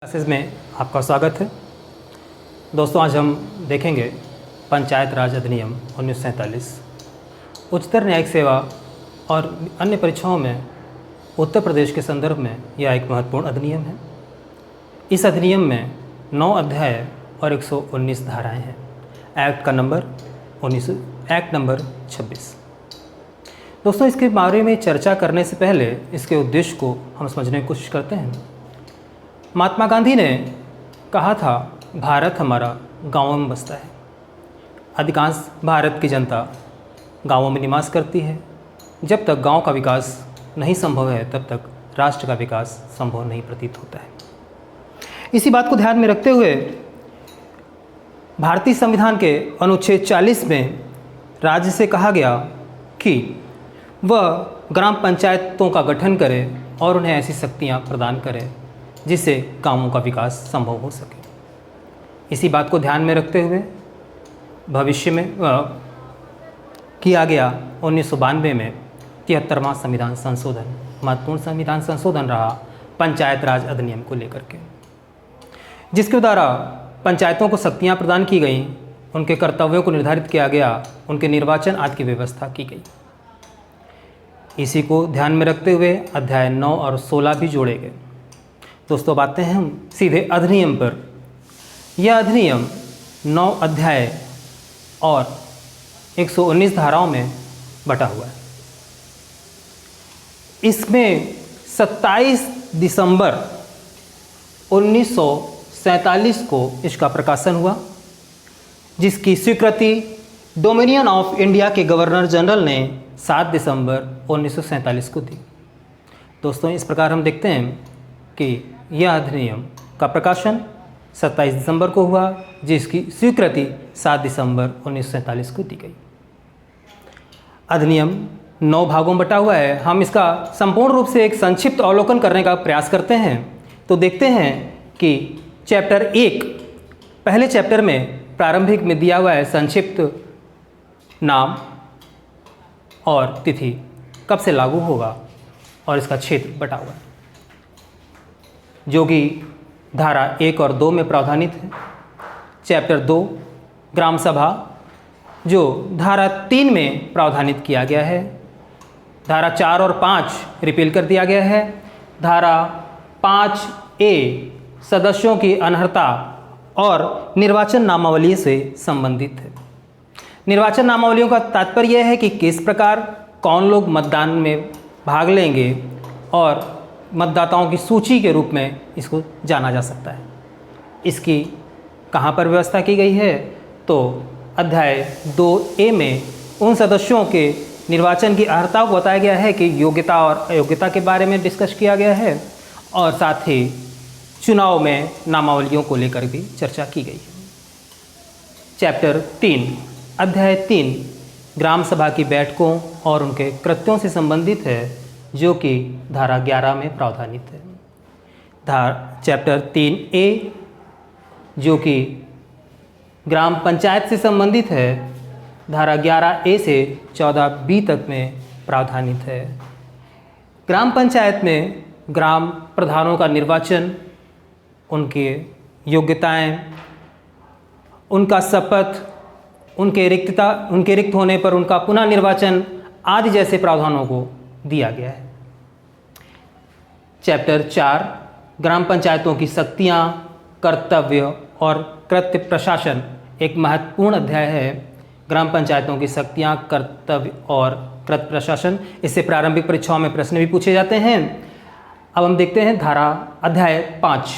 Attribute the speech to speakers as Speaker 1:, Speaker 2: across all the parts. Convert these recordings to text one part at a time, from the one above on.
Speaker 1: Classes में आपका स्वागत है। दोस्तों, आज हम देखेंगे पंचायत राज अधिनियम 1947। उच्चतर न्यायिक सेवा और अन्य परीक्षाओं में उत्तर प्रदेश के संदर्भ में यह एक महत्वपूर्ण अधिनियम है। इस अधिनियम में 9 अध्याय और 119 धाराएं हैं। Act number 26। दोस्तों, इसके बारे में चर्चा करने से पहले इसके उद्देश्य को हम समझने की कोशिश करते हैं। महात्मा गांधी ने कहा था, भारत हमारा गाँवों में बसता है। अधिकांश भारत की जनता गाँवों में निवास करती है। जब तक गांव का विकास नहीं संभव है, तब तक राष्ट्र का विकास संभव नहीं प्रतीत होता है। इसी बात को ध्यान में रखते हुए भारतीय संविधान के अनुच्छेद 40 में राज्य से कहा गया कि वह ग्राम पंचायतों का गठन करे और उन्हें ऐसी शक्तियाँ प्रदान करे जिससे गाँवों का विकास संभव हो सके। इसी बात को ध्यान में रखते हुए भविष्य में किया गया 1992 में 73वां संविधान संशोधन महत्वपूर्ण संविधान संशोधन रहा पंचायत राज अधिनियम को लेकर के, जिसके द्वारा पंचायतों को शक्तियाँ प्रदान की गईं, उनके कर्तव्यों को निर्धारित किया गया, उनके निर्वाचन आदि की व्यवस्था की गई। इसी को ध्यान में रखते हुए अध्याय 9 और 16 भी जोड़े गए। दोस्तों, अब आते हैं हम सीधे अधिनियम पर। यह अधिनियम 9 अध्याय और 119 धाराओं में बटा हुआ है। इसमें 27 दिसंबर 1947 को इसका प्रकाशन हुआ, जिसकी स्वीकृति डोमिनियन ऑफ इंडिया के गवर्नर जनरल ने 7 दिसंबर 1947 को दी। दोस्तों, इस प्रकार हम देखते हैं कि यह अधिनियम का प्रकाशन 27 दिसंबर को हुआ, जिसकी स्वीकृति 7 दिसंबर 1947 को दी गई। अधिनियम 9 भागों में बटा हुआ है। हम इसका संपूर्ण रूप से एक संक्षिप्त अवलोकन करने का प्रयास करते हैं तो देखते हैं कि चैप्टर 1, पहले चैप्टर में प्रारंभिक में दिया हुआ है संक्षिप्त नाम और तिथि, कब से लागू होगा, और इसका क्षेत्र बटा हुआ है, जो कि धारा 1 और 2 में प्रावधानित है। चैप्टर 2 ग्राम सभा, जो धारा 3 में प्रावधानित किया गया है। धारा 4 और 5 रिपील कर दिया गया है। धारा 5A सदस्यों की अनर्हता और निर्वाचन नामावली से संबंधित है। निर्वाचन नामावलियों का तात्पर्य यह है कि किस प्रकार कौन लोग मतदान में भाग लेंगे और मतदाताओं की सूची के रूप में इसको जाना जा सकता है। इसकी कहाँ पर व्यवस्था की गई है, तो अध्याय 2A में उन सदस्यों के निर्वाचन की अर्हता को बताया गया है कि योग्यता और अयोग्यता के बारे में डिस्कस किया गया है, और साथ ही चुनाव में नामावलियों को लेकर भी चर्चा की गई है। चैप्टर 3 अध्याय 3 ग्राम सभा की बैठकों और उनके कृत्यों से संबंधित है, जो कि धारा 11 में प्रावधानित है। चैप्टर 3A जो कि ग्राम पंचायत से संबंधित है, धारा 11A से 14B तक में प्रावधानित है। ग्राम पंचायत में ग्राम प्रधानों का निर्वाचन, उनके योग्यताएं, उनका शपथ, उनके रिक्त होने पर उनका पुनः निर्वाचन आदि जैसे प्रावधानों को दिया गया है। चैप्टर 4 ग्राम पंचायतों की शक्तियाँ, कर्तव्य और कृत्य प्रशासन एक महत्वपूर्ण अध्याय है। ग्राम पंचायतों की शक्तियाँ, कर्तव्य और कृत्य प्रशासन, इससे प्रारंभिक परीक्षाओं में प्रश्न भी पूछे जाते हैं। अब हम देखते हैं धारा अध्याय 5।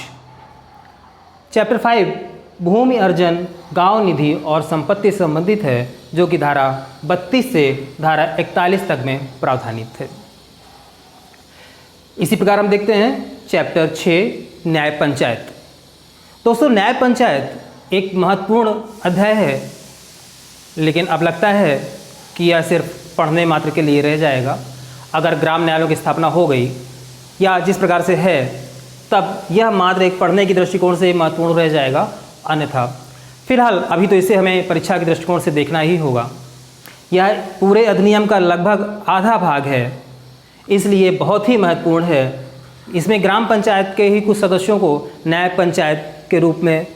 Speaker 1: चैप्टर 5 भूमि अर्जन, गांव निधि और संपत्ति संबंधित है, जो कि धारा 32 से धारा 41 तक में प्रावधानित है। इसी प्रकार हम देखते हैं चैप्टर 6 न्याय पंचायत। दोस्तों, न्याय पंचायत एक महत्वपूर्ण अध्याय है, लेकिन अब लगता है कि यह सिर्फ पढ़ने मात्र के लिए रह जाएगा। अगर ग्राम न्यायालयों की स्थापना हो गई या जिस प्रकार से है, तब यह मात्र एक पढ़ने की दृष्टिकोण से महत्वपूर्ण रह जाएगा। अन्यथा फिलहाल अभी तो इसे हमें परीक्षा के दृष्टिकोण से देखना ही होगा। यह पूरे अधिनियम का लगभग आधा भाग है, इसलिए बहुत ही महत्वपूर्ण है इसमें ग्राम पंचायत के ही कुछ सदस्यों को न्याय पंचायत के रूप में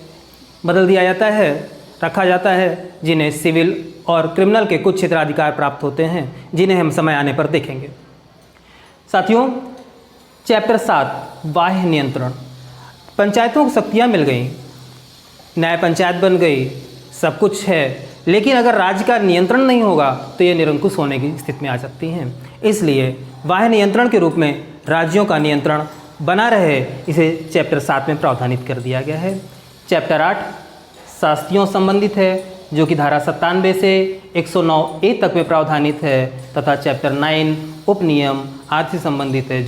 Speaker 1: बदल दिया जाता है, रखा जाता है, जिन्हें सिविल और क्रिमिनल के कुछ क्षेत्राधिकार प्राप्त होते हैं, जिन्हें हम समय आने पर देखेंगे। साथियों, चैप्टर 7 बाह्य नियंत्रण। पंचायतों को शक्तियाँ मिल गई, न्याय पंचायत बन गई, सब कुछ है, लेकिन अगर राज्य का नियंत्रण नहीं होगा तो ये निरंकुश होने की स्थिति में आ सकती हैं। इसलिए बाह्य नियंत्रण के रूप में राज्यों का नियंत्रण बना रहे, इसे चैप्टर 7 में प्रावधानित कर दिया गया है। चैप्टर 8 शास्तियों संबंधित है, जो कि धारा 97 से 109A तक में प्रावधानित है, तथा चैप्टर 9 उपनियम आदि से संबंधित है,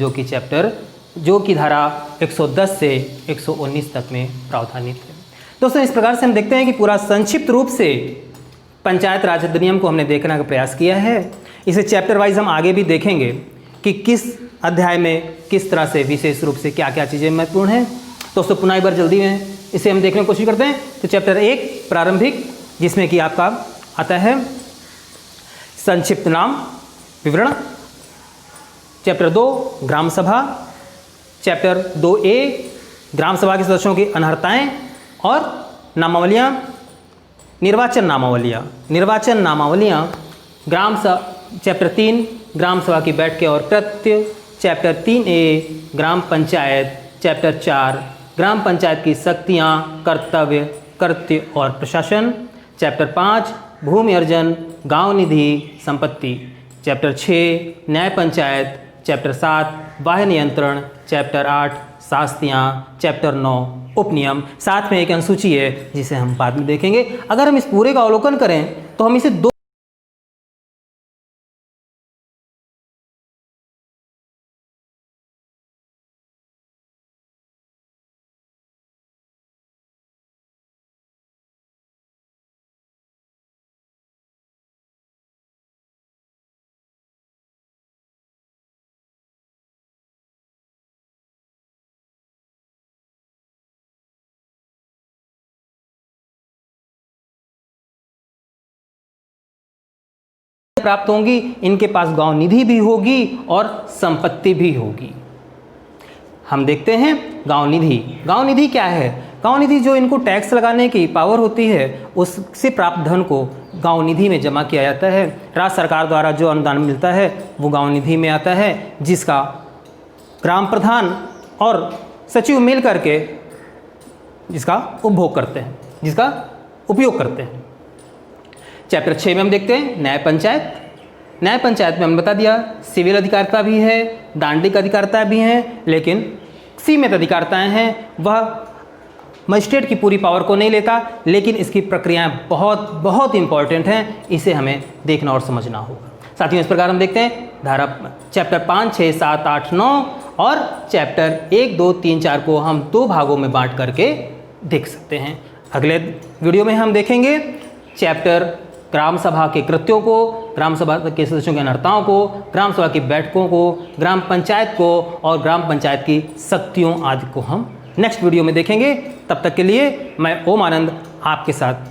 Speaker 1: जो कि धारा 110 से 119 तक में प्रावधानित है। दोस्तों, इस प्रकार से हम देखते हैं कि पूरा संक्षिप्त रूप से पंचायत राज अधिनियम को हमने देखने का प्रयास किया है। इसे चैप्टर वाइज हम आगे भी देखेंगे कि किस अध्याय में किस तरह से विशेष रूप से क्या क्या चीज़ें महत्वपूर्ण हैं। दोस्तों, पुनः एक बार जल्दी में इसे हम देखने की कोशिश करते हैं। तो चैप्टर 1 प्रारंभिक, जिसमें कि आपका आता है संक्षिप्त नाम विवरण। चैप्टर 2 ग्राम सभा। चैप्टर 2A ग्राम सभा के सदस्यों की अनर्हताएँ और नामावलियाँ। निर्वाचन नामावलियाँ। चैप्टर 3 ग्राम सभा की बैठकें और कृत्य। चैप्टर 3A ग्राम पंचायत। चैप्टर 4 ग्राम पंचायत की शक्तियाँ, कर्तव्य, कृत्य और प्रशासन। चैप्टर 5 भूमि अर्जन, गांव निधि, संपत्ति। चैप्टर 6 न्याय पंचायत। चैप्टर 7 बाह्य नियंत्रण। चैप्टर 8 शास्तियाँ। चैप्टर 9 उपनियम। साथ में एक अनुसूची है जिसे हम बाद में देखेंगे। अगर हम इस पूरे का अवलोकन करें तो हम इसे दो प्राप्त होंगी। इनके पास गांव निधि भी होगी और संपत्ति भी होगी। हम देखते हैं गांव निधि। गांव निधि क्या है? गांव निधि जो इनको टैक्स लगाने की पावर होती है, उससे प्राप्त धन को गांव निधि में जमा किया जाता है। राज्य सरकार द्वारा जो अनुदान मिलता है वो गांव निधि में आता है, जिसका ग्राम प्रधान और सचिव मिल करके जिसका उपभोग करते हैं, जिसका उपयोग करते हैं। चैप्टर 6 में हम देखते हैं न्याय पंचायत। न्याय पंचायत में हमने बता दिया सिविल अधिकारिता भी है, दांडिक अधिकारिता भी हैं, लेकिन सीमित अधिकारिताएं हैं। वह मजिस्ट्रेट की पूरी पावर को नहीं लेता, लेकिन इसकी प्रक्रियाएं बहुत बहुत इंपॉर्टेंट हैं। इसे हमें देखना और समझना होगा। साथियों, इस प्रकार हम देखते हैं चैप्टर 5, 6, 7, 8, 9 और चैप्टर 1, 2, 3, 4 को हम 2 भागों में बांट करके देख सकते हैं। अगले वीडियो में हम देखेंगे चैप्टर ग्राम सभा के कृत्यों को, ग्राम सभा के सदस्यों की अनर्हताओं को, ग्राम सभा की बैठकों को, ग्राम पंचायत को और ग्राम पंचायत की शक्तियों आदि को हम नेक्स्ट वीडियो में देखेंगे। तब तक के लिए मैं ओम आनंद आपके साथ